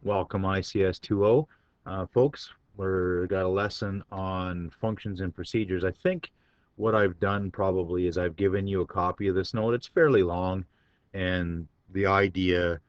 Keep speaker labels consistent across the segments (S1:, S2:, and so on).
S1: Welcome ICS2O. Folks, we've got a lesson on functions and procedures. I think what I've done probably is I've given you a copy of this note. It's fairly long, and the idea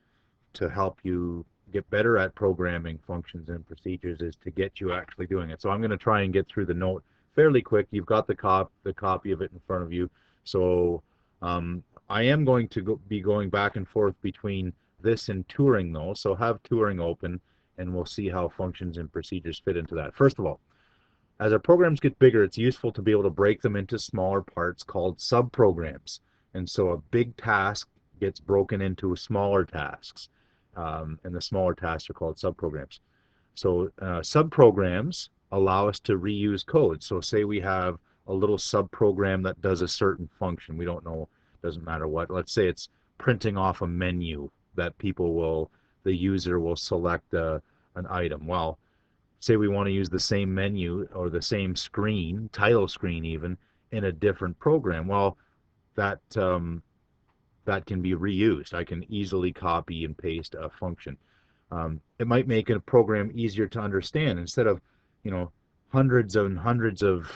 S1: to help you get better at programming functions and procedures is to get you actually doing it. So I'm going to try and get through the note fairly quick. You've got the copy of it in front of you. So I am going to be going back and forth between this and Turing though. So have Turing open and we'll see how functions and procedures fit into that. First of all, as our programs get bigger, it's useful to be able to break them into smaller parts called subprograms. And so a big task gets broken into smaller tasks, and the smaller tasks are called subprograms. So subprograms allow us to reuse code. So say we have a little subprogram that does a certain function. We don't know, doesn't matter what. Let's say it's printing off a menu that the user will select an item. Well, say we want to use the same menu or the same screen, title screen even, in a different program. Well, that that can be reused. I can easily copy and paste a function. It might make a program easier to understand instead of, you know, hundreds and hundreds of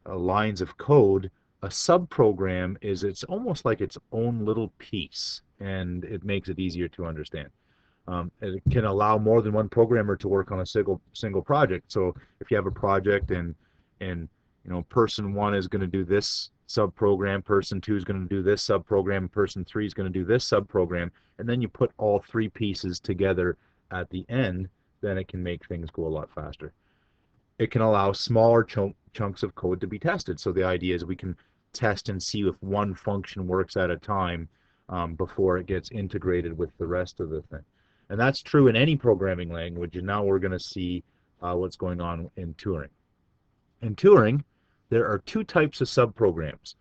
S1: lines of code. A subprogram is it's almost like its own little piece, and it makes it easier to understand. It can allow more than one programmer to work on a single project. So if you have a project and person one is going to do this subprogram, person two is going to do this subprogram, person three is going to do this subprogram, and then you put all three pieces together at the end, then it can make things go a lot faster. It can allow smaller chunks of code to be tested. So the idea is we can test and see if one function works at a time before it gets integrated with the rest of the thing. And that's true in any programming language, and now we're going to see what's going on in Turing. In Turing, there are two types of subprograms.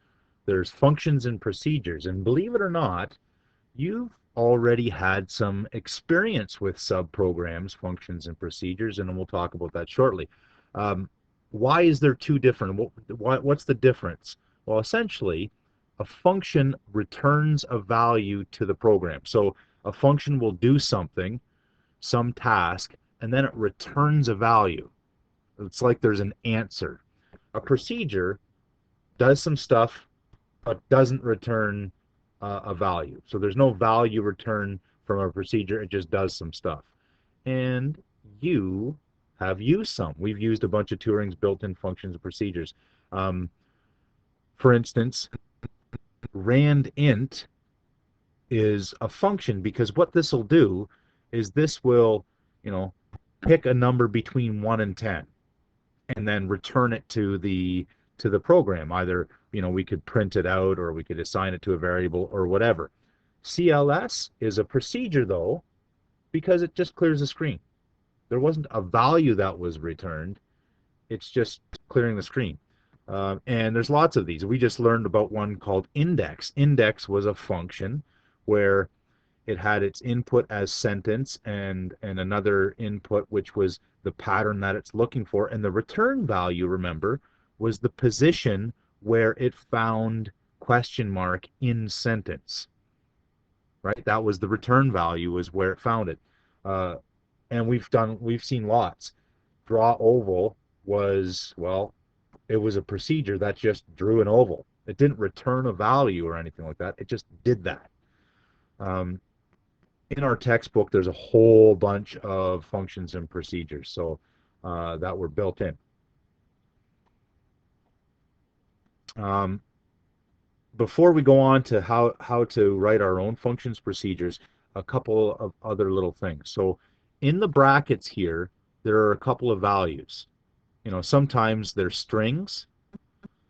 S1: There's functions and procedures, and believe it or not, you've already had some experience with subprograms, functions, and procedures, and we'll talk about that shortly. Um, why is there two different? What's the difference? Well, essentially, a function returns a value to the program. So a function will do something, some task, and then it returns a value. It's like there's an answer. A procedure does some stuff, but doesn't return a value. So there's no value return from a procedure. It just does some stuff. And you have used some. We've used a bunch of Turing's built-in functions and procedures. Um, for instance, randint is a function because what this will do is this will, you know, pick a number between 1 and 10 and then return it to the program. Either, we could print it out or we could assign it to a variable or whatever. CLS is a procedure though because it just clears the screen. There wasn't a value that was returned. It's just clearing the screen. And there's lots of these. We just learned about one called index. Index was a function where it had its input as sentence and another input which was the pattern that it's looking for, and the return value, remember, was the position where it found question mark in sentence, right? That was the return value, was where it found it. And we've seen lots. Draw oval was, well, it was a procedure that just drew an oval. It didn't return a value or anything like that. It just did that. Um, in our textbook, there's a whole bunch of functions and procedures, so that were built in. Um, Before we go on to how to write our own functions procedures, a couple of other little things. So in the brackets here, there are a couple of values. Sometimes they're strings,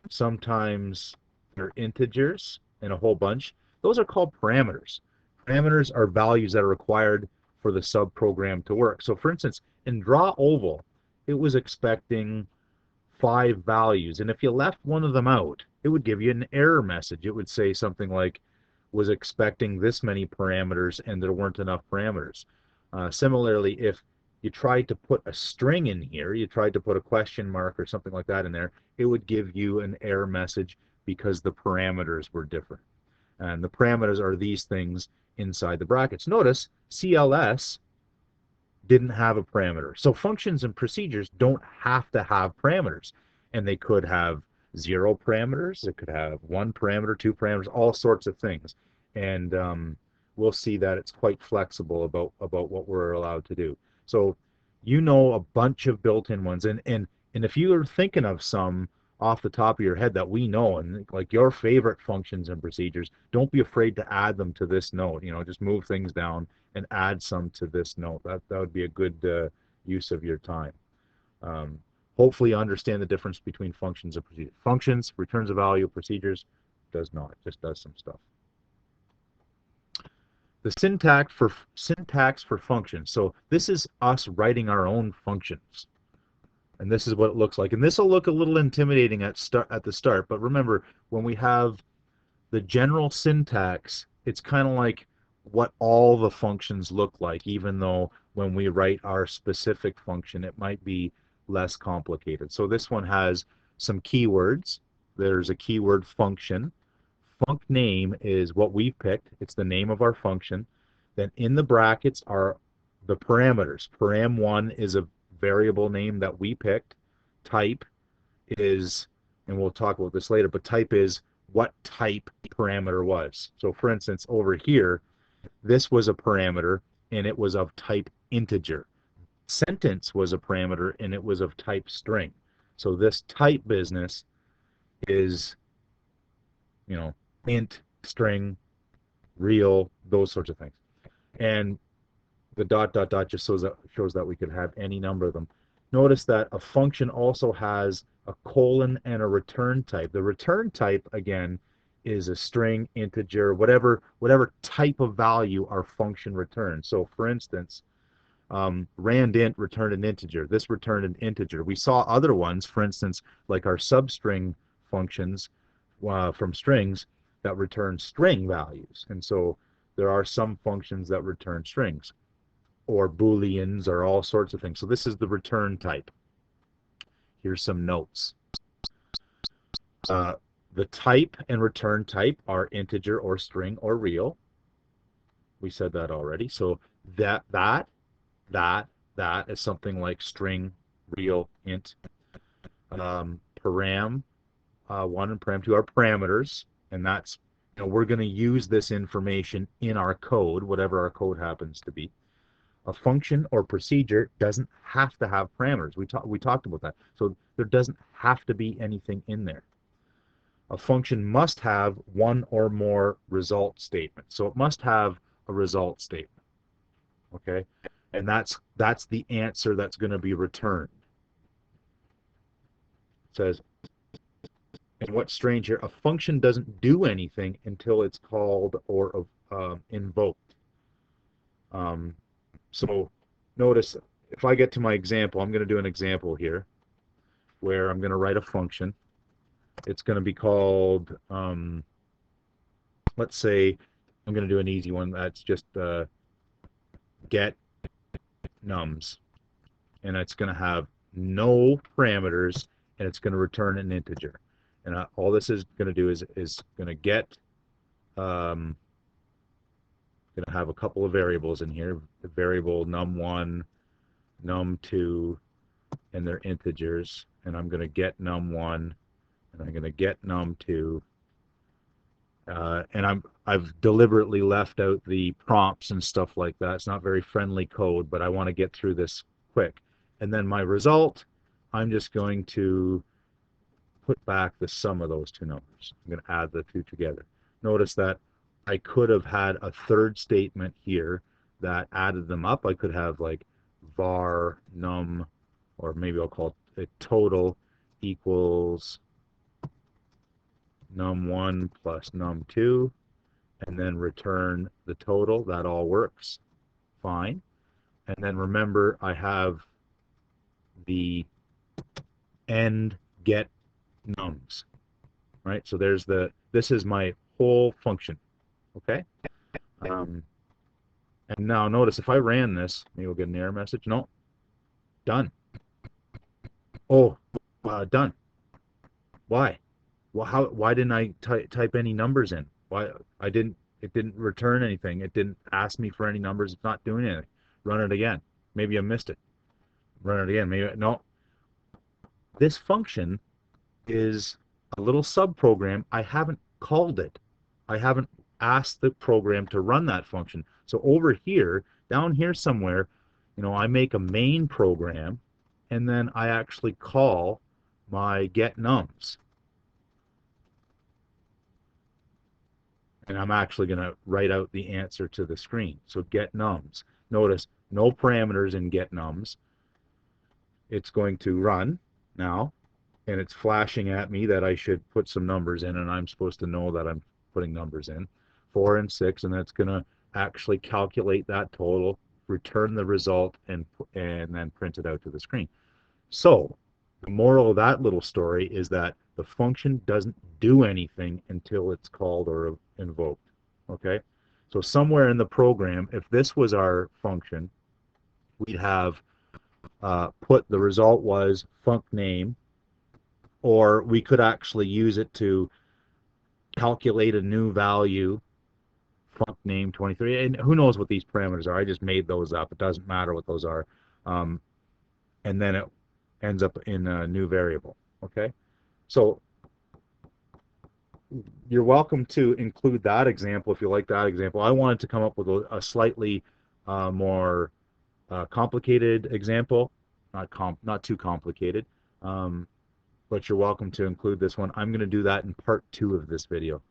S1: sometimes they're integers, and a whole bunch. Those are called parameters. Parameters are values that are required for the subprogram to work. So for instance, in draw oval, it was expecting 5 values, and if you left one of them out, it would give you an error message. It would say something like, was expecting this many parameters and there weren't enough parameters. Similarly, if you tried to put a string in here, you tried to put a question mark or something like that in there, it would give you an error message because the parameters were different. And the parameters are these things inside the brackets. Notice CLS didn't have a parameter. So functions and procedures don't have to have parameters. And they could have 0 parameters, it could have 1 parameter, 2 parameters, all sorts of things. And we'll see that it's quite flexible about what we're allowed to do. So you know a bunch of built-in ones. And if you're thinking of some off the top of your head that we know, and like your favorite functions and procedures, don't be afraid to add them to this note. Just move things down and add some to this note. That would be a good use of your time. Um, Hopefully you understand the difference between functions and procedures. Functions returns a value, procedures does not, just does some stuff. The syntax for functions. So this is us writing our own functions. And this is what it looks like. And this will look a little intimidating at the start, but remember, when we have the general syntax, it's kind of like what all the functions look like, even though when we write our specific function, it might be less complicated. So this one has some keywords. There's a keyword function. Func name is what we've picked. It's the name of our function. Then in the brackets are the parameters. Param1 is a variable name that we picked. Type is, and we'll talk about this later, but type is what type parameter was. So for instance, over here, this was a parameter and it was of type integer. Sentence was a parameter and it was of type string. So this type business is, int, string, real, those sorts of things. And the dot dot dot just shows that we could have any number of them. Notice that a function also has a colon and a return type. The return type, again, is a string, integer, whatever type of value our function returns. So for instance, randint returned an integer. This returned an integer. We saw other ones, for instance, like our substring functions from strings that return string values. And so there are some functions that return strings, or booleans, or all sorts of things. So this is the return type. Here's some notes. The type and return type are integer or string or real. We said that already. So that is something like string, real, int. Param1 and param2 are parameters, and that's, we're going to use this information in our code, whatever our code happens to be. A function or procedure doesn't have to have parameters. We talked about that. So there doesn't have to be anything in there. A function must have one or more result statements. So it must have a result statement. Okay? And that's the answer that's going to be returned. It says, and what's strange here, a function doesn't do anything until it's called or invoked. So notice, if I get to my example, I'm going to do an example here where I'm going to write a function. It's going to be called, let's say, I'm going to do an easy one. That's just get nums. And it's going to have no parameters, and it's going to return an integer. And all this is going to do is going to get, going to have a couple of variables in here, the variable num1, num2, and they're integers. And I'm going to get num1, and I'm going to get num2. And I've deliberately left out the prompts and stuff like that. It's not very friendly code, but I want to get through this quick. And then my result, I'm just going to put back the sum of those two numbers. I'm going to add the two together. Notice that I could have had a third statement here that added them up. I could have like var num, or maybe I'll call it total equals num1 plus num2, and then return the total. That all works fine. And then remember, I have the end get nums, right? So this is my whole function, okay? And now notice if I ran this, maybe we'll get an error message. No, done. Oh, done. Why? Well, why didn't I type any numbers in? Why it didn't return anything. It didn't ask me for any numbers. It's not doing anything. Run it again. Maybe I missed it. Run it again. Maybe no. This function is a little subprogram. I haven't called it. I haven't asked the program to run that function. So over here, down here somewhere, I make a main program, and then I actually call my get nums. And I'm actually going to write out the answer to the screen. So get nums. Notice no parameters in get nums. It's going to run now, and it's flashing at me that I should put some numbers in, and I'm supposed to know that I'm putting numbers in, 4 and 6, and that's going to actually calculate that total, return the result, and then print it out to the screen. So the moral of that little story is that the function doesn't do anything until it's called or invoked. Okay? So somewhere in the program, if this was our function, we'd have put the result was func name, or we could actually use it to calculate a new value, func name 23, and who knows what these parameters are. I just made those up. It doesn't matter what those are. And then it ends up in a new variable. Okay, so you're welcome to include that example if you like that example. I wanted to come up with a slightly more complicated example, not too complicated, but you're welcome to include this one. I'm going to do that in part 2 of this video.